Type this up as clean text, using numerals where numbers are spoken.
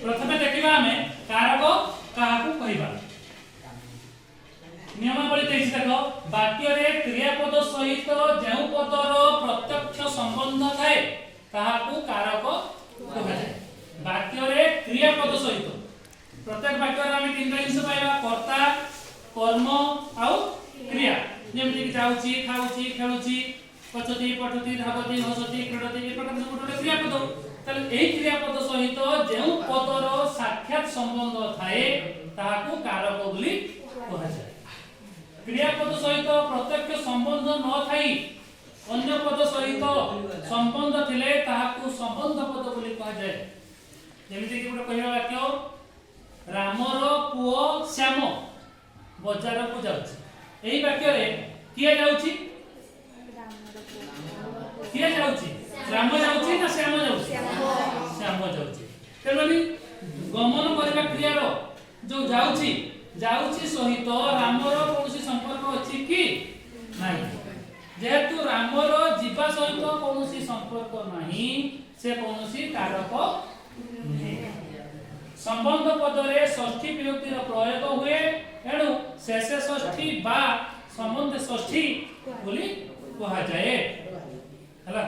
प्रथमे देखिबा हमें कारक काहाकू कहिबा नियमावली देछि देखो वाक्य रे क्रियापद सहित जेउ पदर प्रत्यक्ष संबंध थाए ताहाकू कारक कहाଯାଏ। वाक्य रे क्रियापद सहित प्रत्येक वाक्य रे हम तीन जिंस पाइबा कर्ता कर्म आउ क्रिया जेमति कि जाउची खाउची खेलुची पचती पठती धावती हसती क्रीडती ए प्रकार सब गोटे क्रियापद ताले एई क्रियापद सहित जेउ पदर साक्षात संबंध थाए ताहाकू कारक बोली कहाଯାଏ। क्रियापद सहित प्रत्यक्ष संबंध न थाई अन्य पद सहित संबंध थिले ताहाकू संबंध पद बोली कहाଯାଏ। जेमति कि गोटे कहिबा वाक्य रामर पुओ श्याम बाजार को जाउची एई वाक्य रे किए जाउची राम जाउची ना श्याम जाउची श्याम जाउची तेलनी गमन करबा क्रिया रो जो जाउची सहित रामर कोनसी संपर्क अछि कि नाही जेहेतु रामर जीवा सहित कोनसी संपर्क नाही से कोनसी कारक नाही। संबंध पदरे षष्ठी विभक्तिर प्रयोग हुए एणु शेषे षष्ठी बा संबंध षष्ठी बोली कहा जाए। हला